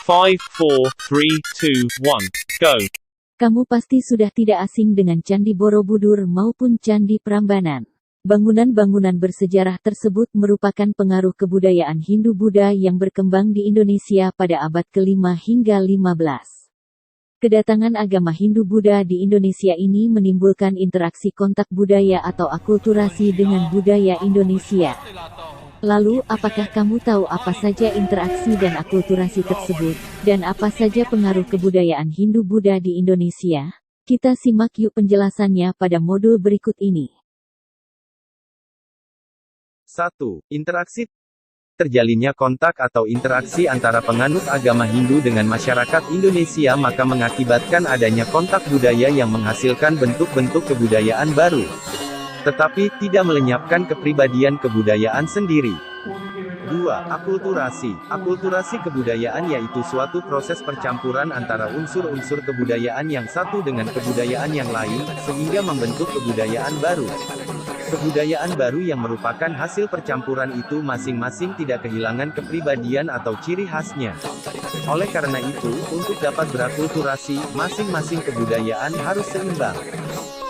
5, 4, 3, 2, 1, go. Kamu pasti sudah tidak asing dengan Candi Borobudur maupun Candi Prambanan. Bangunan-bangunan bersejarah tersebut merupakan pengaruh kebudayaan Hindu-Buddha yang berkembang di Indonesia pada abad ke-5 hingga 15. Kedatangan agama Hindu-Buddha di Indonesia ini menimbulkan interaksi kontak budaya atau akulturasi dengan budaya Indonesia. Lalu, apakah kamu tahu apa saja interaksi dan akulturasi tersebut, dan apa saja pengaruh kebudayaan Hindu-Buddha di Indonesia? Kita simak yuk penjelasannya pada modul berikut ini. 1. Interaksi. Terjalinnya kontak atau interaksi antara penganut agama Hindu dengan masyarakat Indonesia maka mengakibatkan adanya kontak budaya yang menghasilkan bentuk-bentuk kebudayaan baru. Tetapi, tidak melenyapkan kepribadian kebudayaan sendiri. 2. Akulturasi. Akulturasi kebudayaan yaitu suatu proses percampuran antara unsur-unsur kebudayaan yang satu dengan kebudayaan yang lain, sehingga membentuk kebudayaan baru. Kebudayaan baru yang merupakan hasil percampuran itu masing-masing tidak kehilangan kepribadian atau ciri khasnya. Oleh karena itu, untuk dapat berakulturasi, masing-masing kebudayaan harus seimbang.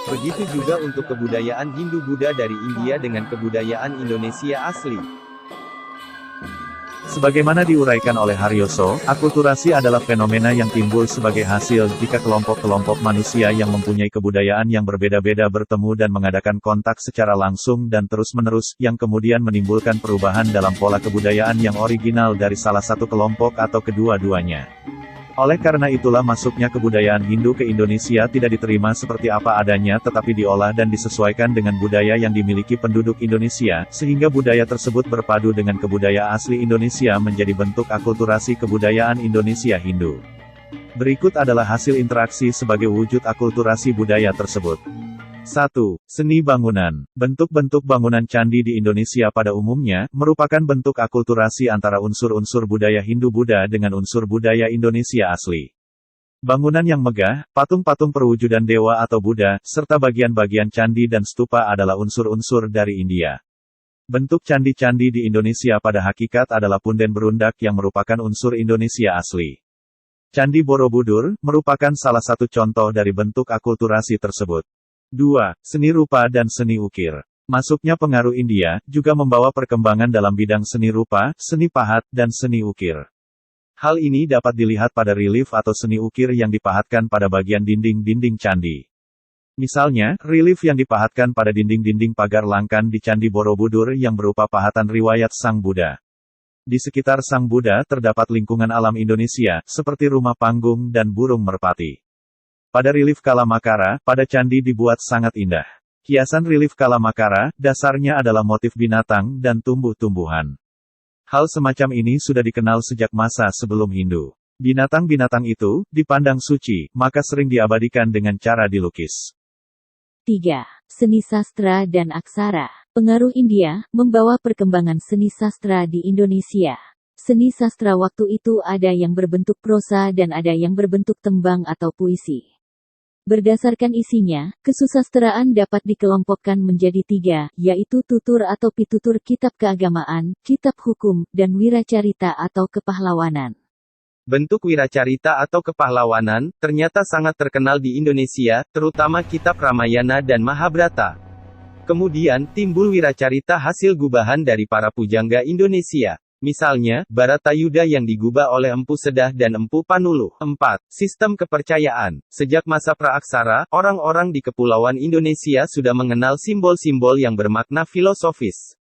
Begitu juga untuk kebudayaan Hindu-Buddha dari India dengan kebudayaan Indonesia asli. Sebagaimana diuraikan oleh Haryoso, akulturasi adalah fenomena yang timbul sebagai hasil jika kelompok-kelompok manusia yang mempunyai kebudayaan yang berbeda-beda bertemu dan mengadakan kontak secara langsung dan terus-menerus, yang kemudian menimbulkan perubahan dalam pola kebudayaan yang original dari salah satu kelompok atau kedua-duanya. Oleh karena itulah masuknya kebudayaan Hindu ke Indonesia tidak diterima seperti apa adanya tetapi diolah dan disesuaikan dengan budaya yang dimiliki penduduk Indonesia, sehingga budaya tersebut berpadu dengan kebudayaan asli Indonesia menjadi bentuk akulturasi kebudayaan Indonesia Hindu. Berikut adalah hasil interaksi sebagai wujud akulturasi budaya tersebut. 1. Seni bangunan. Bentuk-bentuk bangunan candi di Indonesia pada umumnya, merupakan bentuk akulturasi antara unsur-unsur budaya Hindu-Buddha dengan unsur budaya Indonesia asli. Bangunan yang megah, patung-patung perwujudan dewa atau Buddha, serta bagian-bagian candi dan stupa adalah unsur-unsur dari India. Bentuk candi-candi di Indonesia pada hakikat adalah punden berundak yang merupakan unsur Indonesia asli. Candi Borobudur, merupakan salah satu contoh dari bentuk akulturasi tersebut. 2. Seni rupa dan seni ukir. Masuknya pengaruh India, juga membawa perkembangan dalam bidang seni rupa, seni pahat, dan seni ukir. Hal ini dapat dilihat pada relief atau seni ukir yang dipahatkan pada bagian dinding-dinding candi. Misalnya, relief yang dipahatkan pada dinding-dinding pagar langkan di Candi Borobudur yang berupa pahatan riwayat Sang Buddha. Di sekitar Sang Buddha terdapat lingkungan alam Indonesia, seperti rumah panggung dan burung merpati. Pada relief Kalamakara, pada candi dibuat sangat indah. Hiasan relief Kalamakara, dasarnya adalah motif binatang dan tumbuh-tumbuhan. Hal semacam ini sudah dikenal sejak masa sebelum Hindu. Binatang-binatang itu, dipandang suci, maka sering diabadikan dengan cara dilukis. 3. Seni sastra dan aksara. Pengaruh India, membawa perkembangan seni sastra di Indonesia. Seni sastra waktu itu ada yang berbentuk prosa dan ada yang berbentuk tembang atau puisi. Berdasarkan isinya, kesusastraan dapat dikelompokkan menjadi 3, yaitu tutur atau pitutur kitab keagamaan, kitab hukum, dan wiracarita atau kepahlawanan. Bentuk wiracarita atau kepahlawanan, ternyata sangat terkenal di Indonesia, terutama kitab Ramayana dan Mahabharata. Kemudian, timbul wiracarita hasil gubahan dari para pujangga Indonesia. Misalnya, Baratayuda yang digubah oleh Empu Sedah dan Empu Panuluh. 4. Sistem kepercayaan. Sejak masa praaksara, orang-orang di Kepulauan Indonesia sudah mengenal simbol-simbol yang bermakna filosofis.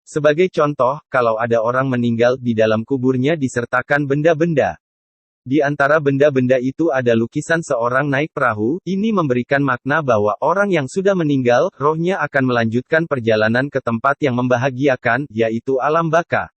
Sebagai contoh, kalau ada orang meninggal, di dalam kuburnya disertakan benda-benda. Di antara benda-benda itu ada lukisan seorang naik perahu, ini memberikan makna bahwa orang yang sudah meninggal, rohnya akan melanjutkan perjalanan ke tempat yang membahagiakan, yaitu alam baka.